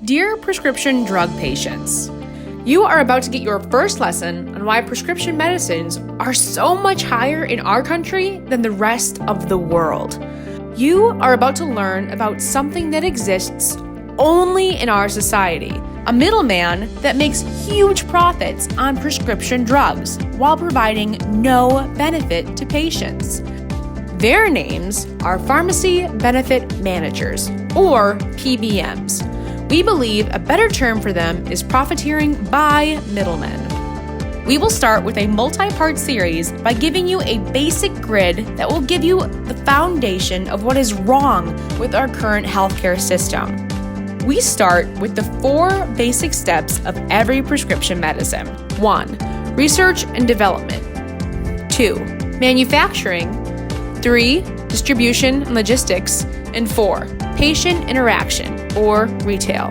Dear prescription drug patients, you are about to get your first lesson on why prescription medicines are so much higher in our country than the rest of the world. You are about to learn about something that exists only in our society, a middleman that makes huge profits on prescription drugs while providing no benefit to patients. Their names are Pharmacy Benefit Managers, or PBMs. We believe a better term for them is profiteering by middlemen. We will start with a multi-part series by giving you a basic grid that will give you the foundation of what is wrong with our current healthcare system. We start with the 4 basic steps of every prescription medicine. 1. Research and development. 2. Manufacturing. 3. Distribution and logistics. And 4. Patient interaction, or retail.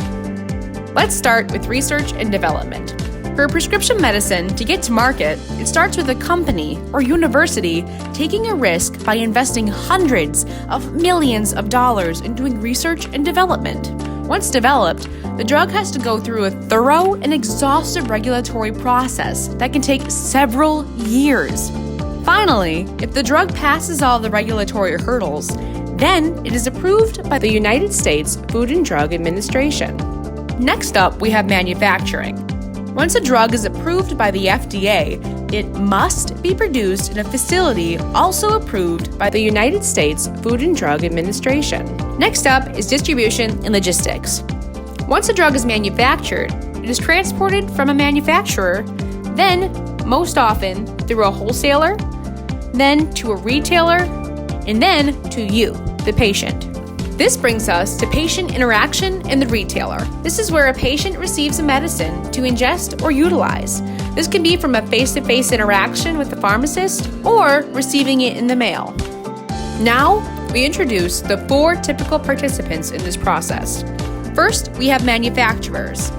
Let's start with research and development. For prescription medicine to get to market, it starts with a company or university taking a risk by investing hundreds of millions of dollars in doing research and development. Once developed, the drug has to go through a thorough and exhaustive regulatory process that can take several years. Finally, if the drug passes all the regulatory hurdles, then it is approved by the United States Food and Drug Administration. Next up, we have manufacturing. Once a drug is approved by the FDA, it must be produced in a facility also approved by the United States Food and Drug Administration. Next up is distribution and logistics. Once a drug is manufactured, it is transported from a manufacturer, then, most often, through a wholesaler, then to a retailer, and then to you, the patient. This brings us to patient interaction and the retailer. This is where a patient receives a medicine to ingest or utilize. This can be from a face-to-face interaction with the pharmacist or receiving it in the mail. Now, we introduce the 4 typical participants in this process. First, we have manufacturers.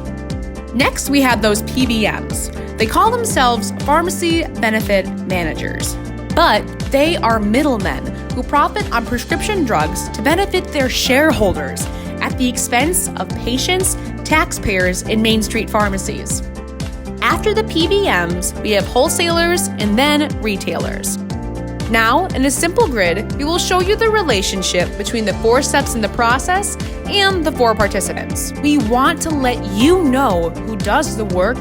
Next, we have those PBMs. They call themselves Pharmacy Benefit Managers, but they are middlemen who profit on prescription drugs to benefit their shareholders at the expense of patients, taxpayers, and Main Street pharmacies. After the PBMs, we have wholesalers and then retailers. Now, in a simple grid, we will show you the relationship between the 4 steps in the process and the 4 participants. We want to let you know who does the work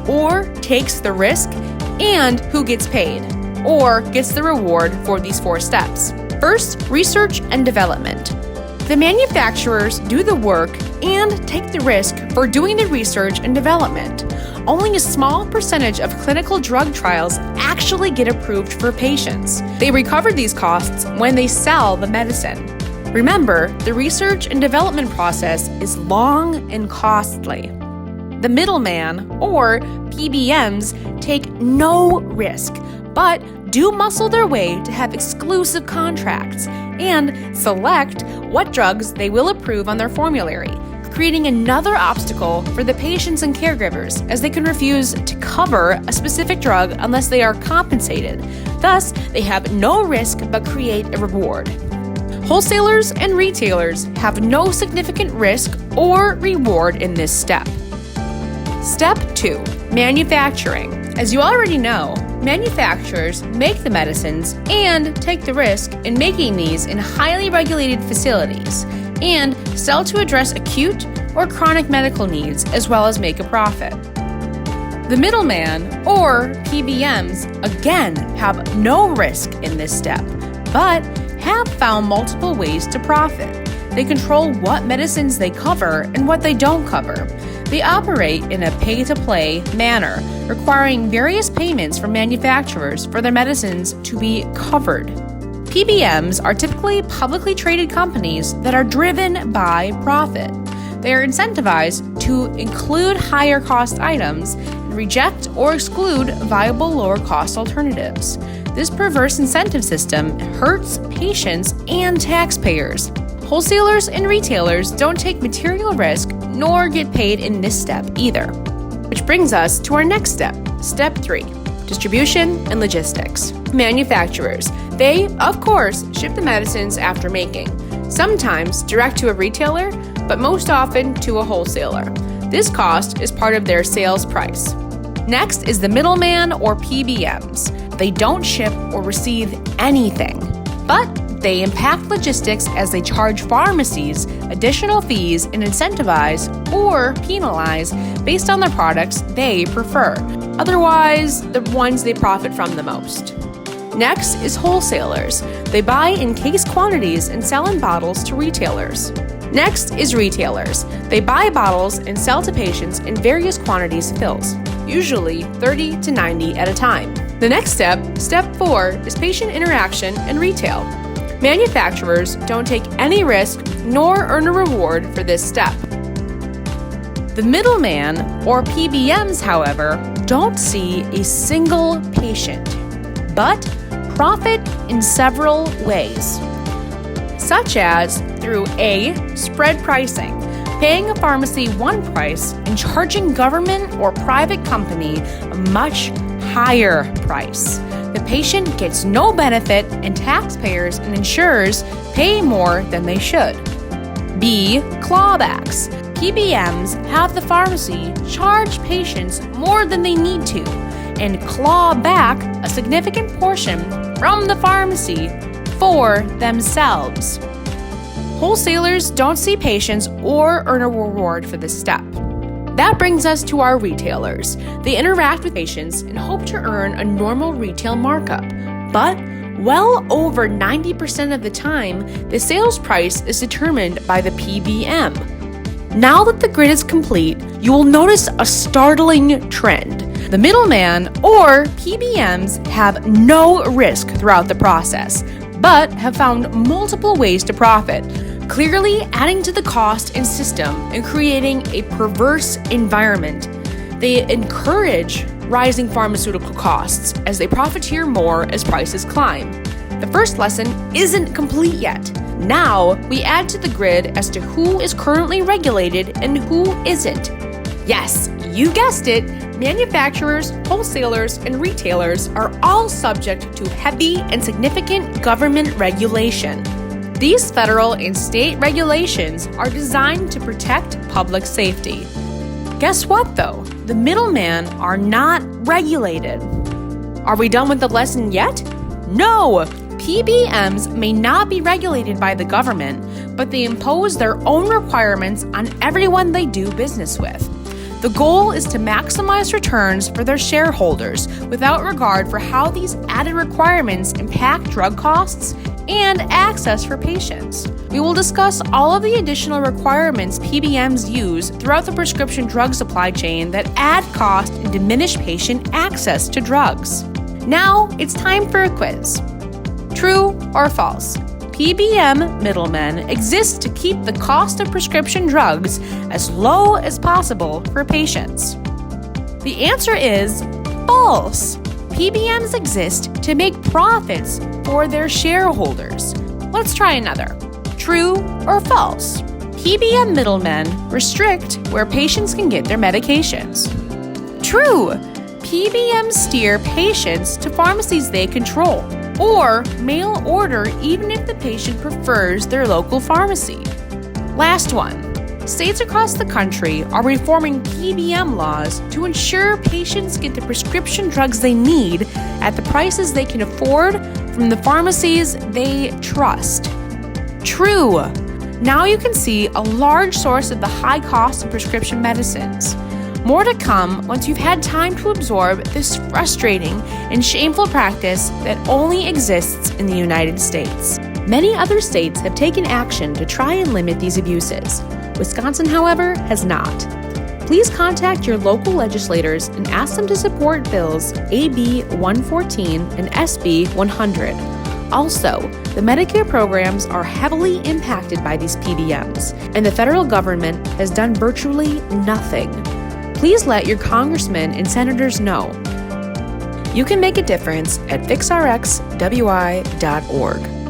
or takes the risk and who gets paid or gets the reward for these 4 steps. First, research and development. The manufacturers do the work and take the risk for doing the research and development. Only a small percentage of clinical drug trials actually get approved for patients. They recover these costs when they sell the medicine. Remember, the research and development process is long and costly. The middleman, or PBMs, take no risk, but do muscle their way to have exclusive contracts and select what drugs they will approve on their formulary, creating another obstacle for the patients and caregivers as they can refuse to cover a specific drug unless they are compensated. Thus, they have no risk but create a reward. Wholesalers and retailers have no significant risk or reward in this step. Step 2. Manufacturing. As you already know, manufacturers make the medicines and take the risk in making these in highly regulated facilities and sell to address acute or chronic medical needs as well as make a profit. The middleman, or PBMs, again have no risk in this step, but have found multiple ways to profit. They control what medicines they cover and what they don't cover. They operate in a pay-to-play manner, requiring various payments from manufacturers for their medicines to be covered. PBMs are typically publicly traded companies that are driven by profit. They are incentivized to include higher cost items and reject or exclude viable lower cost alternatives. This perverse incentive system hurts patients and taxpayers. Wholesalers and retailers don't take material risk nor get paid in this step either. Which brings us to our next step, step 3, distribution and logistics. Manufacturers, they, of course, ship the medicines after making, sometimes direct to a retailer, but most often to a wholesaler. This cost is part of their sales price. Next is the middleman or PBMs. They don't ship or receive anything, but they impact logistics as they charge pharmacies additional fees and incentivize or penalize based on the products they prefer. Otherwise, the ones they profit from the most. Next is wholesalers. They buy in case quantities and sell in bottles to retailers. Next is retailers. They buy bottles and sell to patients in various quantities fills, usually 30 to 90 at a time. The next step 4, is patient interaction and retail. Manufacturers don't take any risk nor earn a reward for this step. The middleman, or PBMs, however, don't see a single patient, but profit in several ways, such as through A, spread pricing, paying a pharmacy one price and charging government or private company a much higher price. The patient gets no benefit and taxpayers and insurers pay more than they should. B, clawbacks. PBMs have the pharmacy charge patients more than they need to and claw back a significant portion from the pharmacy for themselves. Wholesalers don't see patients or earn a reward for this step. That brings us to our retailers. They interact with patients and hope to earn a normal retail markup, but well over 90% of the time, the sales price is determined by the PBM. Now that the grid is complete, you will notice a startling trend. The middleman, or PBMs, have no risk throughout the process, but have found multiple ways to profit, clearly adding to the cost and system and creating a perverse environment. They encourage rising pharmaceutical costs as they profiteer more as prices climb. The first lesson isn't complete yet. Now, we add to the grid as to who is currently regulated and who isn't. Yes, you guessed it, manufacturers, wholesalers, and retailers are all subject to heavy and significant government regulation. These federal and state regulations are designed to protect public safety. Guess what, though? The middlemen are not regulated. Are we done with the lesson yet? No! PBMs may not be regulated by the government, but they impose their own requirements on everyone they do business with. The goal is to maximize returns for their shareholders without regard for how these added requirements impact drug costs and access for patients. We will discuss all of the additional requirements PBMs use throughout the prescription drug supply chain that add cost and diminish patient access to drugs. Now, it's time for a quiz. True or false? PBM middlemen exist to keep the cost of prescription drugs as low as possible for patients. The answer is false. PBMs exist to make profits for their shareholders. Let's try another. True or false? PBM middlemen restrict where patients can get their medications. True. PBMs steer patients to pharmacies they control, or mail order even if the patient prefers their local pharmacy. Last one. States across the country are reforming PBM laws to ensure patients get the prescription drugs they need at the prices they can afford from the pharmacies they trust. True. Now you can see a large source of the high cost of prescription medicines. More to come once you've had time to absorb this frustrating and shameful practice that only exists in the United States. Many other states have taken action to try and limit these abuses. Wisconsin, however, has not. Please contact your local legislators and ask them to support bills AB 114 and SB 100. Also, the Medicare programs are heavily impacted by these PBMs, and the federal government has done virtually nothing. Please let your congressmen and senators know. You can make a difference at fixrxwi.org.